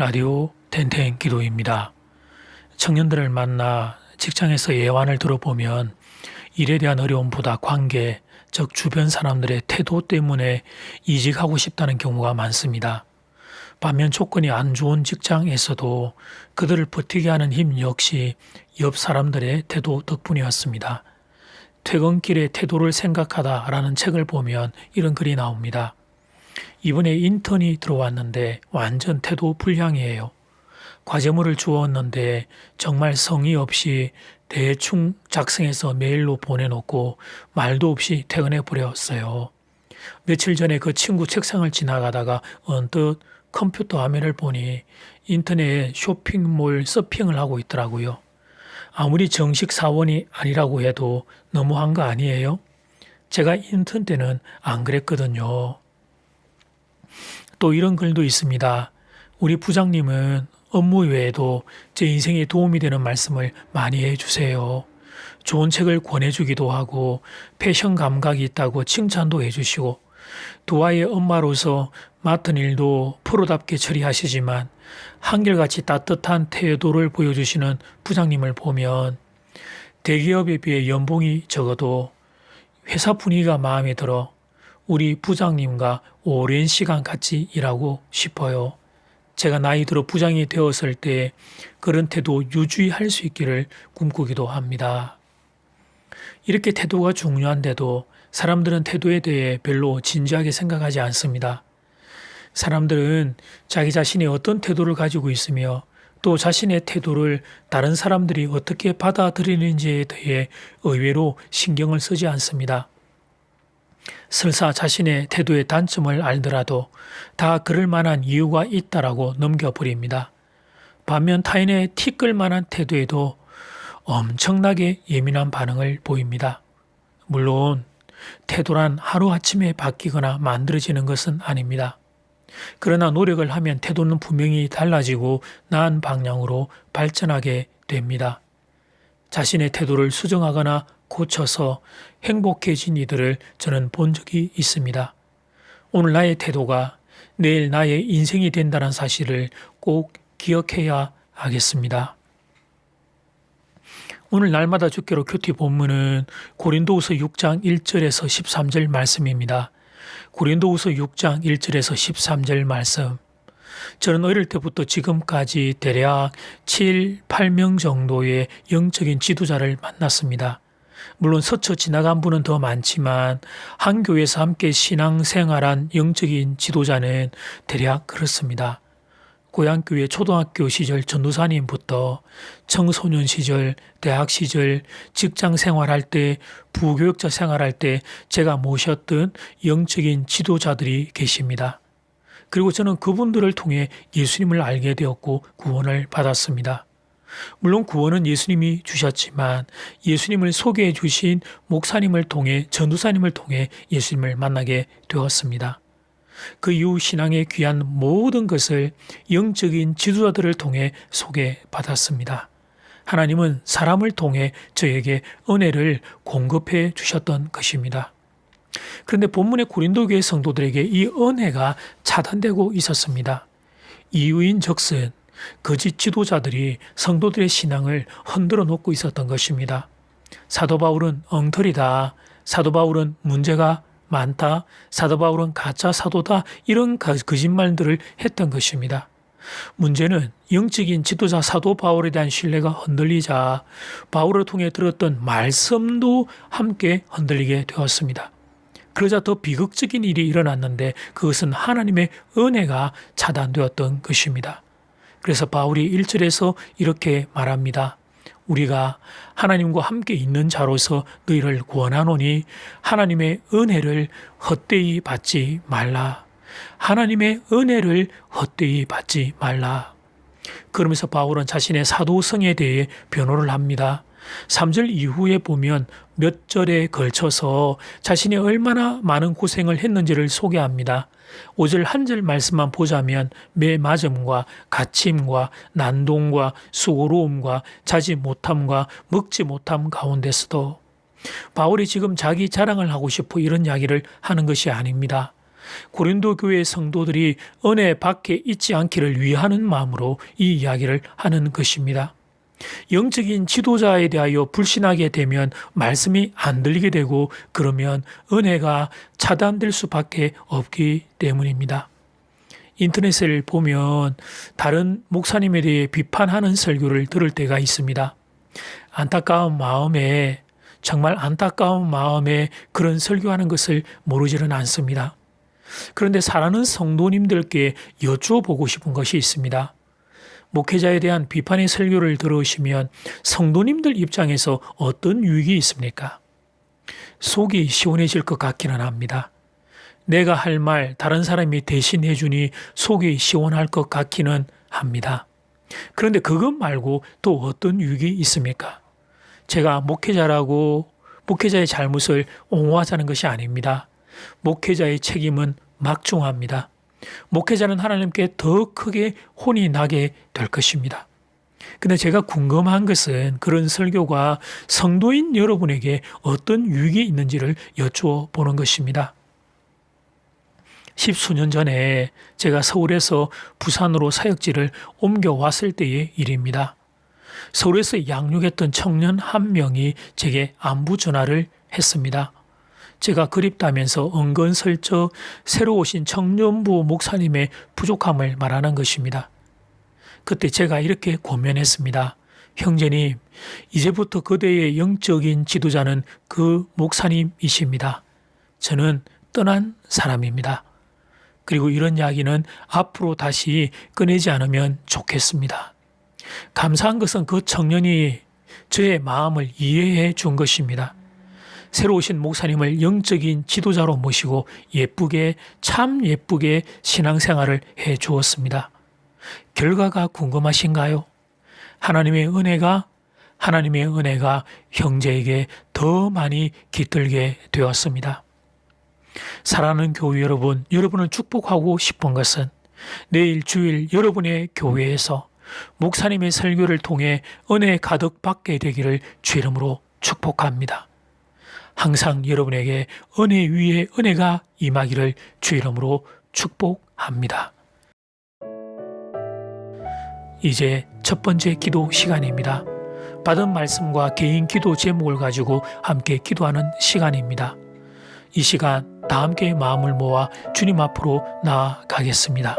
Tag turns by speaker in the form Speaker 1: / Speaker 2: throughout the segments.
Speaker 1: 라디오 텐텐 기도입니다. 청년들을 만나 직장에서 예환을 들어보면 일에 대한 어려움보다 관계, 즉 주변 사람들의 태도 때문에 이직하고 싶다는 경우가 많습니다. 반면 조건이 안 좋은 직장에서도 그들을 버티게 하는 힘 역시 옆 사람들의 태도 덕분이었습니다. 퇴근길의 태도를 생각하다라는 책을 보면 이런 글이 나옵니다. 이번에 인턴이 들어왔는데 완전 태도 불량이에요. 과제물을 주었는데 정말 성의 없이 대충 작성해서 메일로 보내놓고 말도 없이 퇴근해 버렸어요. 며칠 전에 그 친구 책상을 지나가다가 언뜻 컴퓨터 화면을 보니 인터넷 쇼핑몰 서핑을 하고 있더라고요. 아무리 정식 사원이 아니라고 해도 너무한 거 아니에요? 제가 인턴 때는 안 그랬거든요. 또 이런 글도 있습니다. 우리 부장님은 업무 외에도 제 인생에 도움이 되는 말씀을 많이 해주세요. 좋은 책을 권해주기도 하고 패션 감각이 있다고 칭찬도 해주시고 두 아이의 엄마로서 맡은 일도 프로답게 처리하시지만 한결같이 따뜻한 태도를 보여주시는 부장님을 보면 대기업에 비해 연봉이 적어도 회사 분위기가 마음에 들어 우리 부장님과 오랜 시간 같이 일하고 싶어요. 제가 나이 들어 부장이 되었을 때 그런 태도 유지할 수 있기를 꿈꾸기도 합니다. 이렇게 태도가 중요한데도 사람들은 태도에 대해 별로 진지하게 생각하지 않습니다. 사람들은 자기 자신이 어떤 태도를 가지고 있으며 또 자신의 태도를 다른 사람들이 어떻게 받아들이는지에 대해 의외로 신경을 쓰지 않습니다. 설사 자신의 태도의 단점을 알더라도 다 그럴 만한 이유가 있다라고 넘겨버립니다. 반면 타인의 티끌 만한 태도에도 엄청나게 예민한 반응을 보입니다. 물론 태도란 하루아침에 바뀌거나 만들어지는 것은 아닙니다. 그러나 노력을 하면 태도는 분명히 달라지고 나은 방향으로 발전하게 됩니다. 자신의 태도를 수정하거나 고쳐서 행복해진 이들을 저는 본 적이 있습니다. 오늘 나의 태도가 내일 나의 인생이 된다는 사실을 꼭 기억해야 하겠습니다. 오늘 날마다 주께로 큐티 본문은 고린도후서 6장 1절에서 13절 말씀입니다. 고린도후서 6장 1절에서 13절 말씀. 저는 어릴 때부터 지금까지 대략 7, 8명 정도의 영적인 지도자를 만났습니다. 물론 스쳐 지나간 분은 더 많지만 한 교회에서 함께 신앙생활한 영적인 지도자는 대략 그렇습니다. 고향교회 초등학교 시절 전도사님부터 청소년 시절, 대학 시절, 직장 생활할 때, 부교육자 생활할 때 제가 모셨던 영적인 지도자들이 계십니다. 그리고 저는 그분들을 통해 예수님을 알게 되었고 구원을 받았습니다. 물론 구원은 예수님이 주셨지만 예수님을 소개해 주신 목사님을 통해 전도사님을 통해 예수님을 만나게 되었습니다. 그 이후 신앙의 귀한 모든 것을 영적인 지도자들을 통해 소개받았습니다. 하나님은 사람을 통해 저에게 은혜를 공급해 주셨던 것입니다. 그런데 본문의 고린도교회 성도들에게 이 은혜가 차단되고 있었습니다. 이유인즉슨 거짓 지도자들이 성도들의 신앙을 흔들어 놓고 있었던 것입니다. 사도 바울은 엉터리다. 사도 바울은 문제가 많다. 사도 바울은 가짜 사도다. 이런 거짓말들을 했던 것입니다. 문제는 영적인 지도자 사도 바울에 대한 신뢰가 흔들리자 바울을 통해 들었던 말씀도 함께 흔들리게 되었습니다. 그러자 더 비극적인 일이 일어났는데 그것은 하나님의 은혜가 차단되었던 것입니다. 그래서 바울이 1절에서 이렇게 말합니다. 우리가 하나님과 함께 있는 자로서 너희를 구원하노니 하나님의 은혜를 헛되이 받지 말라. 하나님의 은혜를 헛되이 받지 말라. 그러면서 바울은 자신의 사도성에 대해 변호를 합니다. 3절 이후에 보면 몇 절에 걸쳐서 자신이 얼마나 많은 고생을 했는지를 소개합니다. 5절 한 절 말씀만 보자면 매맞음과 갇힘과 난동과 수고로움과 자지 못함과 먹지 못함 가운데서도 바울이 지금 자기 자랑을 하고 싶어 이런 이야기를 하는 것이 아닙니다. 고린도 교회 성도들이 은혜 밖에 있지 않기를 위하는 마음으로 이 이야기를 하는 것입니다. 영적인 지도자에 대하여 불신하게 되면 말씀이 안 들리게 되고 그러면 은혜가 차단될 수밖에 없기 때문입니다. 인터넷을 보면 다른 목사님에 대해 비판하는 설교를 들을 때가 있습니다. 정말 안타까운 마음에 그런 설교하는 것을 모르지는 않습니다. 그런데 사랑하는 성도님들께 여쭈어보고 싶은 것이 있습니다. 목회자에 대한 비판의 설교를 들으시면 성도님들 입장에서 어떤 유익이 있습니까? 속이 시원해질 것 같기는 합니다. 내가 할 말 다른 사람이 대신해 주니 속이 시원할 것 같기는 합니다. 그런데 그것 말고 또 어떤 유익이 있습니까? 제가 목회자라고 목회자의 잘못을 옹호하자는 것이 아닙니다. 목회자의 책임은 막중합니다. 목회자는 하나님께 더 크게 혼이 나게 될 것입니다. 근데 제가 궁금한 것은 그런 설교가 성도인 여러분에게 어떤 유익이 있는지를 여쭈어보는 것입니다. 10수년 전에 제가 서울에서 부산으로 사역지를 옮겨왔을 때의 일입니다. 서울에서 양육했던 청년 한 명이 제게 안부 전화를 했습니다. 제가 그립다면서 은근슬쩍 새로 오신 청년부 목사님의 부족함을 말하는 것입니다. 그때 제가 이렇게 권면했습니다. 형제님, 이제부터 그대의 영적인 지도자는 그 목사님이십니다. 저는 떠난 사람입니다. 그리고 이런 이야기는 앞으로 다시 꺼내지 않으면 좋겠습니다. 감사한 것은 그 청년이 저의 마음을 이해해 준 것입니다. 새로 오신 목사님을 영적인 지도자로 모시고 참 예쁘게 신앙생활을 해 주었습니다. 결과가 궁금하신가요? 하나님의 은혜가 형제에게 더 많이 깃들게 되었습니다. 사랑하는 교회 여러분, 여러분을 축복하고 싶은 것은 내일 주일 여러분의 교회에서 목사님의 설교를 통해 은혜 가득 받게 되기를 주 이름으로 축복합니다. 항상 여러분에게 은혜 위에 은혜가 임하기를 주 이름으로 축복합니다. 이제 첫 번째 기도 시간입니다. 받은 말씀과 개인 기도 제목을 가지고 함께 기도하는 시간입니다. 이 시간 다 함께 마음을 모아 주님 앞으로 나아가겠습니다.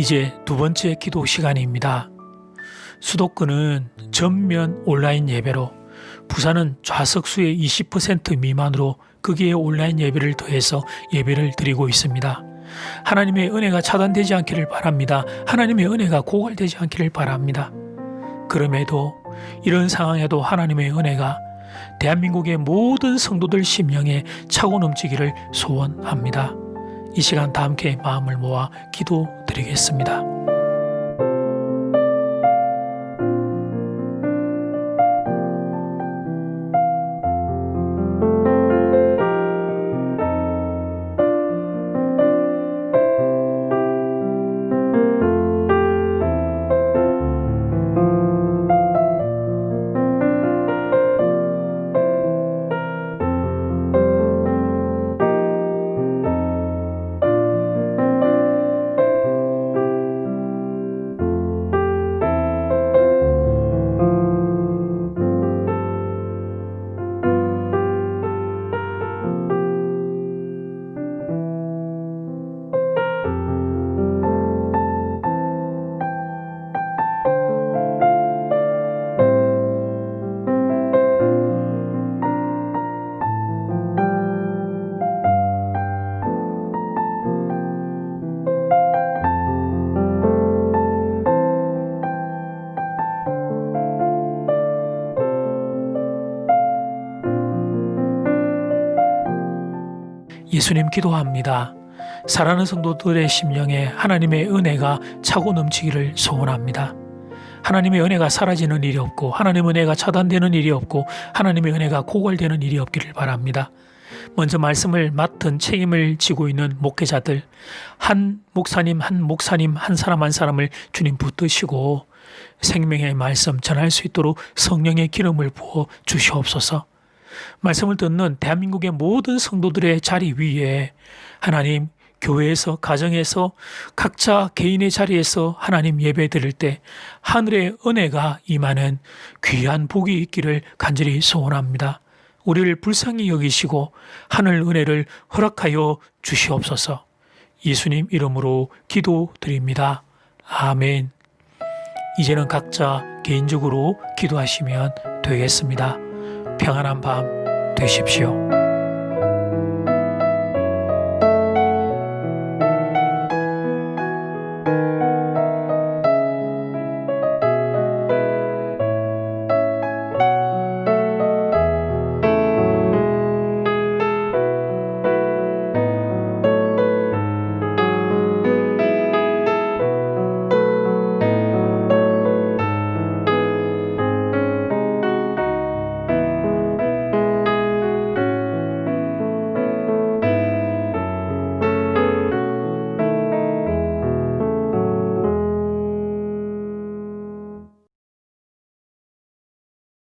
Speaker 1: 이제 두 번째 기도 시간입니다. 수도권은 전면 온라인 예배로, 부산은 좌석수의 20% 미만으로 거기에 온라인 예배를 더해서 예배를 드리고 있습니다. 하나님의 은혜가 차단되지 않기를 바랍니다. 하나님의 은혜가 고갈되지 않기를 바랍니다. 그럼에도 이런 상황에도 하나님의 은혜가 대한민국의 모든 성도들 심령에 차고 넘치기를 소원합니다. 이 시간 다 함께 마음을 모아 기도드리겠습니다. 예수님 기도합니다. 사랑하는 성도들의 심령에 하나님의 은혜가 차고 넘치기를 소원합니다. 하나님의 은혜가 사라지는 일이 없고 하나님의 은혜가 차단되는 일이 없고 하나님의 은혜가 고갈되는 일이 없기를 바랍니다. 먼저 말씀을 맡은 책임을 지고 있는 목회자들, 한 목사님 한 사람을 주님 붙드시고 생명의 말씀 전할 수 있도록 성령의 기름을 부어 주시옵소서. 말씀을 듣는 대한민국의 모든 성도들의 자리 위에 하나님, 교회에서, 가정에서, 각자 개인의 자리에서 하나님 예배 드릴 때 하늘의 은혜가 임하는 귀한 복이 있기를 간절히 소원합니다. 우리를 불쌍히 여기시고 하늘 은혜를 허락하여 주시옵소서. 예수님 이름으로 기도드립니다. 아멘. 이제는 각자 개인적으로 기도하시면 되겠습니다. 평안한 밤 되십시오.